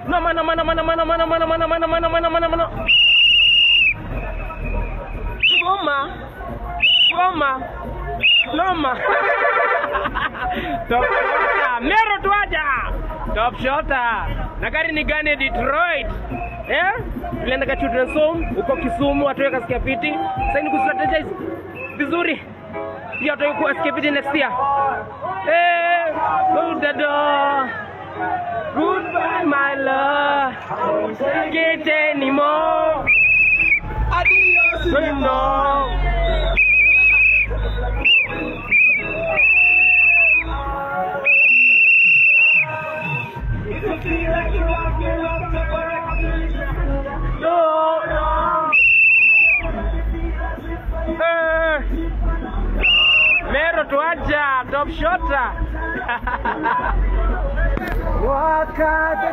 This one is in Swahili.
No mana. Noma. Top shota. Mero tuaja. Top shota. Na gari ni gani Detroit? Tulienda kwa Children's Home uko Kisumu, watu wakasikia fiti. Sasa ni kustrategize vizuri. Pia tutakuwa sikia fiti next year. Hold the door. Goodbye my love. Can't anymore. Adios. No. Mero tuaja, top shota. Wakati